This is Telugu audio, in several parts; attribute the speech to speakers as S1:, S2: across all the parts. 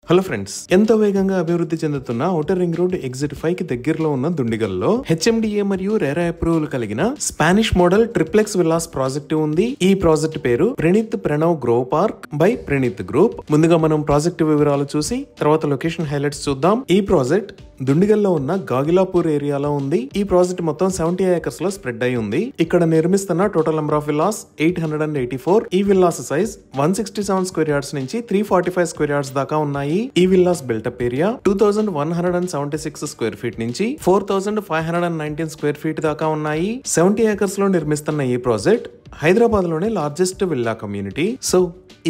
S1: హలో ఫ్రెండ్స్, ఎంతో వేగంగా అభివృద్ధి చెందుతున్న ఔటర్ రింగ్ రోడ్ ఎగ్జిట్ 5 కి దగ్గరలో ఉన్న దుండిగల్లో హెచ్ఎండిఏ మరియు రెరా అప్రూవల్ కలిగిన Spanish model triplex villas project ఉంది. ఈ ప్రాజెక్ట్ పేరు Pranav grove park by Praneeth group. ముందుగా మనం ప్రాజెక్ట్ వివరాలు చూసి తర్వాత లొకేషన్ హైలైట్స్ చూద్దాం. ఈ ప్రాజెక్ట్ దుండిగల్లో ఉన్న గాగిలాపూర్ ఏరియాలో ఉంది. ఈ ప్రాజెక్ట్ మొత్తం 70 ఏకర్స్ లో స్ప్రెడ్ అయి ఉంది. ఇక్కడ నిర్మిస్తున్న టోటల్ నెంబర్ ఆఫ్ విల్లాస్ 884. ఈ విల్లాస్ సైజ్ 167 స్క్వేర్ యార్డ్స్ నుంచి 345 స్క్వేర్ యార్డ్స్ దాకా ఉన్నాయి. ఈ villas built-up area 2176 square feet నుంచి 4519 స్క్వేర్ ఫీట్ దాకా ఉన్నాయి. 70 ఏకర్స్ లో నిర్మిస్తున్న ఈ ప్రాజెక్ట్ హైదరాబాద్ లోనే లార్జెస్ట్ విల్లా కమ్యూనిటీ. సో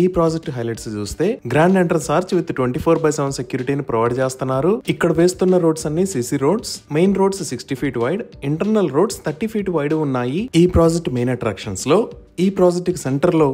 S1: ఈ ప్రాజెక్ట్ హైలైట్స్ చూస్తే గ్రాండ్ ఎంట్రన్స్ ఆర్చ్ విత్ 24/7 సెక్యూరిటీని ప్రొవైడ్ చేస్తున్నారు. ఇక్కడ వేస్తున్న రోడ్స్ అన్ని CC roads. Main roads 60 feet wide, internal roads 30 feet wide ఉన్నాయి. ఈ ప్రాజెక్ట్ మెయిన్ అట్రాక్షన్స్ లో ఈ ప్రాజెక్ట్ కి సెంటర్ లో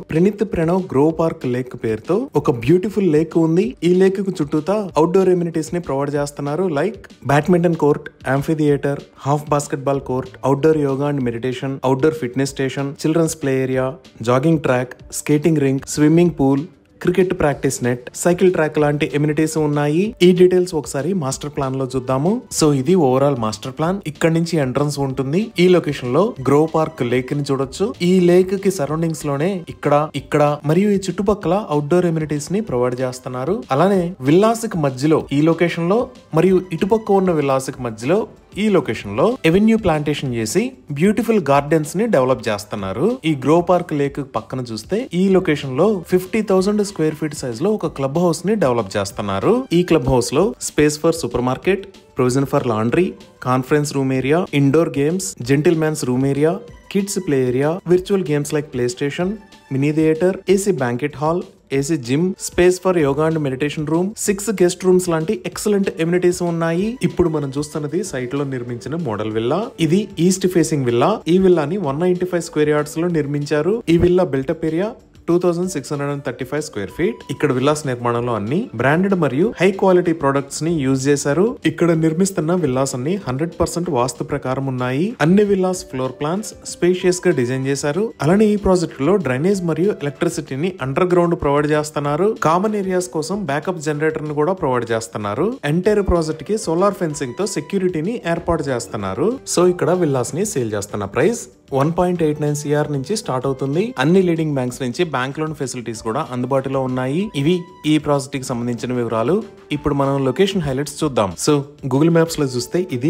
S1: ప్రణవ్ గ్రోవ్ పార్క్ లేక్ పేరుతో ఒక బ్యూటిఫుల్ లేక్ ఉంది. ఈ లేక్ కు చుట్టూతా అవుట్డోర్ ఎమ్యూనిటీస్ ని ప్రొవైడ్ చేస్తున్నారు. Like badminton court, amphitheatre, half basketball court, outdoor yoga and meditation, outdoor fitness station, children's play area, jogging track, skating ring, swimming pool, cricket practice net, cycle track లాంటి ఎమ్యూనిటీస్ ఉన్నాయి. ఈ డీటెయిల్స్ ఒకసారి మాస్టర్ ప్లాన్ లో చూద్దాము. సో ఇది ఓవరాల్ మాస్టర్ ప్లాన్. ఇక్కడ నుంచి ఎంట్రన్స్ ఉంటుంది. ఈ లొకేషన్ లో గ్రోవ్ పార్క్ లేక్ ని చూడొచ్చు. ఈ లేక్ కి సరౌండింగ్స్ లోనే ఇక్కడ మరియు ఈ చుట్టుపక్కల అవుట్డోర్ ఎమ్యూనిటీస్ ని ప్రొవైడ్ చేస్తున్నారు. అలానే విల్లాస్ కి మధ్యలో ఈ లొకేషన్ లో మరియు ఇటుపక్క ఉన్న విల్లాస్ కి మధ్యలో ఈ లొకేషన్ లో ఎవెన్యూ ప్లాంటేషన్ చేసి బ్యూటిఫుల్ గార్డెన్స్ ని డెవలప్ చేస్తున్నారు. ఈ గ్రోవ్ పార్క్ లేక్ పక్కన చూస్తే ఈ లొకేషన్ లో 50,000 స్క్వేర్ ఫీట్ సైజ్ లో ఒక క్లబ్ హౌస్ ని డెవలప్ చేస్తున్నారు. ఈ క్లబ్ హౌస్ లో space for super market, provision for laundry, conference room area, indoor games, gentlemen's room area, kids play area, virtual games like PlayStation, mini theatre, AC banquet hall, AC gym, space for yoga and meditation room, 6 guest rooms లాంటి ఎక్సలెంట్ ఎమ్యూనిటీస్ ఉన్నాయి. ఇప్పుడు మనం చూస్తున్నది సైట్ లో నిర్మించిన మోడల్ విల్లా. ఇది ఈస్ట్ ఫేసింగ్ విల్లా. ఈ విల్లాని 195 స్క్వేర్ యార్డ్స్ లో నిర్మించారు. ఈ villa built-up area 2635 square feet. ఇక్కడ విల్లాస్ నిర్మాణంలో అన్ని బ్రాండెడ్ మరియు హై క్వాలిటీ ప్రొడక్ట్స్ ని యూజ్ చేశారు. ఇక్కడ నిర్మిస్తున్న విల్లాస్ అన్ని 100% వాస్తు ప్రకారం ఉన్నాయి. అన్ని విల్లాస్ ఫ్లోర్ ప్లాన్స్ స్పేషియస్ గా డిజైన్ చేశారు. అలానే ఈ ప్రాజెక్ట్ లో డ్రైనేజ్ మరియు ఎలక్ట్రిసిటీని అండర్ గ్రౌండ్ ప్రొవైడ్ చేస్తున్నారు. కామన్ ఏరియాస్ కోసం బ్యాకప్ జనరేటర్ ని కూడా ప్రొవైడ్ చేస్తున్నారు. ఎంటైర్ ప్రాజెక్ట్ కి సోలార్ ఫెన్సింగ్ తో సెక్యూరిటీని ఏర్పాటు చేస్తున్నారు. సో ఇక్కడ విల్లాస్ ని సేల్ చేస్తున్న ప్రైస్ 1.89 CR నుంచి స్టార్ట్ అవుతుంది. అన్ని లీడింగ్ బ్యాంక్స్ నుంచి బ్యాంక్ లోన్ ఫెసిలిటీస్ కూడా అందుబాటులో ఉన్నాయి. ఇవి ఈ ప్రాజెక్ట్ కి సంబంధించిన వివరాలు. ఇప్పుడు మనం లొకేషన్ హైలైట్స్ చూద్దాం. సో గూగుల్ మ్యాప్స్ లో చూస్తే ఇది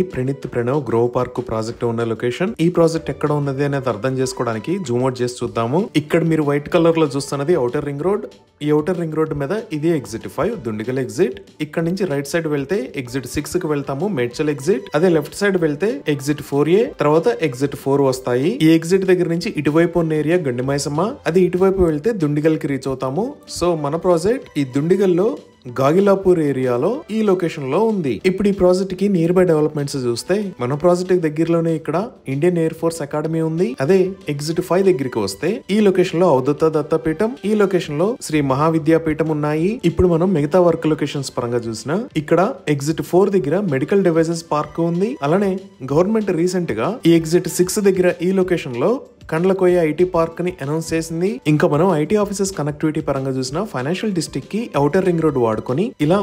S1: ప్రణవ్ గ్రోవ్ పార్క్ ప్రాజెక్ట్ ఉన్న లొకేషన్. ఈ ప్రాజెక్ట్ ఎక్కడ ఉన్నది అనేది అర్థం చేసుకోవడానికి జూమ్ అవుట్ చేసి చూద్దాము. ఇక్కడ మీరు వైట్ కలర్ లో చూస్తున్నది ఔటర్ రింగ్ రోడ్. ఈ ఔటర్ రింగ్ రోడ్ మీద ఇది ఎగ్జిట్ 5 దుండిగల్ ఎగ్జిట్. ఇక్కడ నుంచి రైట్ సైడ్ వెళ్తే ఎగ్జిట్ 6 కి వెళ్తాము, మేడ్చల్ ఎగ్జిట్. అదే లెఫ్ట్ సైడ్ వెళ్తే ఎగ్జిట్ 4A తర్వాత ఎగ్జిట్ 4 వస్తాయి. ఈ ఎగ్జిట్ దగ్గర నుంచి ఇటువైపు ఉన్న ఏరియా గండిమైసమ్మ, అది ఇటువైపు వెళ్తే దుండిగల్ కి రీచ్ అవుతాము. సో మన ప్రాజెక్ట్ ఈ దుండిగల్లో గాగిలాపూర్ ఏరియాలో ఈ లొకేషన్ లో ఉంది. ఇప్పుడు ఈ ప్రాజెక్ట్ కి నియర్ బై డెవలప్మెంట్స్ చూస్తే మన ప్రాజెక్ట్ దగ్గరలోనే ఇక్కడ ఇండియన్ ఎయిర్ ఫోర్స్ అకాడమీ ఉంది. అదే ఎగ్జిట్ 5 దగ్గరికి వస్తే ఈ లొకేషన్ లో అవధూత దత్తపీఠం, ఈ లొకేషన్ లో శ్రీ మహావిద్యాపీఠం ఉన్నాయి. ఇప్పుడు మనం మిగతా వర్క్ లొకేషన్స్ పరంగా చూసినా ఇక్కడ ఎగ్జిట్ 4 దగ్గర మెడికల్ డివైసెస్ పార్క్ ఉంది. అలానే గవర్నమెంట్ రీసెంట్ గా ఈ ఎగ్జిట్ 6 దగ్గర ఈ లొకేషన్ లో కండ్లకోయ ఐటీ పార్క్ ని అనౌన్స్ చేసింది. ఇంకా మనం ఐటీ ఆఫీసెస్ కనెక్టివిటీ పరంగా చూసిన ఫైనాన్షియల్ డిస్ట్రిక్ట్ కి ఔటర్ రింగ్ రోడ్ వాడుకొని ఇలా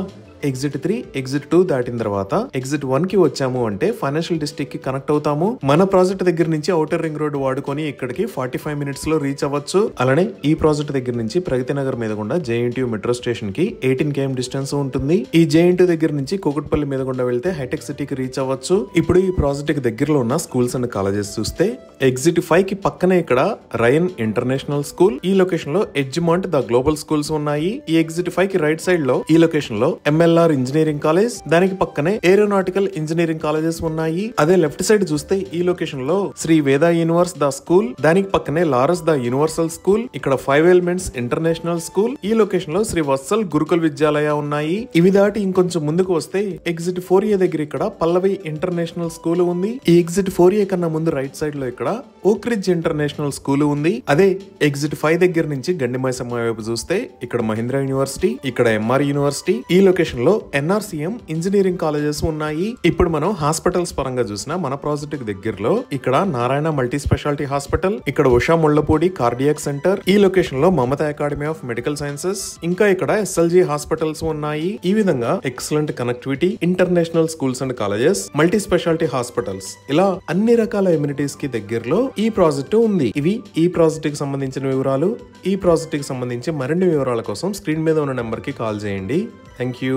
S1: ఎగ్జిట్ 3 ఎగ్జిట్ 2 దాటిన తర్వాత ఎగ్జిట్ 1 కి వచ్చాము అంటే ఫైనాన్షియల్ డిస్ట్రిక్ట్ కి కనెక్ట్ అవుతాము. మన ప్రాజెక్ట్ దగ్గర నుంచి ఔటర్ రింగ్ రోడ్ వాడుకొని ఇక్కడికి 45 మినిట్స్ లో రీచ్ అవ్వచ్చు. అలానే ఈ ప్రాజెక్ట్ దగ్గర నుంచి ప్రగతి నగర్ మీద గుండా JNTU మెట్రో స్టేషన్ కి 18 km డిస్టెన్స్ ఉంటుంది. ఈ JNTU దగ్గర నుంచి కూకట్పల్లి మీద గుండా వెళ్తే హైటెక్ సిటీకి రీచ్ అవ్వచ్చు. ఇప్పుడు ఈ ప్రాజెక్ట్ కి దగ్గరలో ఉన్న స్కూల్స్ అండ్ కాలేజెస్ చూస్తే ఎగ్జిట్ 5 కి పక్కనే ఇక్కడ రయన్ ఇంటర్నేషనల్ స్కూల్, ఈ లొకేషన్ లో ఎడ్జ్మాంట్ ద గ్లోబల్ స్కూల్స్ ఉన్నాయి. ఈ ఎగ్జిట్ 5 కి రైట్ సైడ్ లో ఈ లొకేషన్ లో MLR ఇంజనీరింగ్ కాలేజ్, దానికి పక్కనే ఏరోనాటికల్ ఇంజనీరింగ్ కాలేజెస్ ఉన్నాయి. అదే లెఫ్ట్ సైడ్ చూస్తే ఈ లొకేషన్ లో శ్రీ వేద యూనివర్స్ ద స్కూల్, దానికి పక్కనే లారస్ ద యూనివర్సల్ స్కూల్, ఇక్కడ 5 ఎలిమెంట్స్ ఇంటర్నేషనల్ స్కూల్, ఈ లొకేషన్ లో శ్రీ వత్సల్ గురుకుల్ విద్యాలయ ఉన్నాయి. ఇవి దాటి ఇంకొంచెం ముందుకు వస్తే ఎగ్జిట్ 4A దగ్గర ఇక్కడ పల్లవి ఇంటర్నేషనల్ స్కూల్ ఉంది. ఈ ఎగ్జిట్ 4A కన్నా ముందు రైట్ సైడ్ లో ఇక్కడ ఓక్రిడ్జ్ ఇంటర్నేషనల్ స్కూల్ ఉంది. అదే ఎగ్జిట్ 5 దగ్గర నుంచి గండిమైసమ్మ వైపు చూస్తే ఇక్కడ మహీంద్రా యూనివర్సిటీ, ఇక్కడ MR యూనివర్సిటీ, ఈ లొకేషన్ లొకేషన్ లో NRCM ఇంజనీరింగ్ కాలేజెస్ ఉన్నాయి. ఇప్పుడు మనం హాస్పిటల్స్ పరంగా చూసినా మన ప్రాజెక్ట్ కి దగ్గరలో ఇక్కడ నారాయణ మల్టీ స్పెషాలిటీ హాస్పిటల్, ఇక్కడ ఉషా ముళ్లపూడి కార్డియాక్ సెంటర్, ఈ లొకేషన్ లో Mamata academy of medical sciences, ఇంకా ఇక్కడ SLG హాస్పిటల్స్ ఉన్నాయి. ఈ విధంగా excellent connectivity, international schools and colleges, multi speciality hospitals, ఇలా అన్ని రకాల ఎమ్యూనిటీస్ కి దగ్గరలో ఈ ప్రాజెక్ట్ ఉంది. ఇవి ఈ ప్రాజెక్ట్ కి సంబంధించిన వివరాలు. ఈ ప్రాజెక్ట్ కి సంబంధించి మరిన్ని వివరాల కోసం స్క్రీన్ మీద ఉన్న నెంబర్ కి కాల్ చేయండి. Thank you.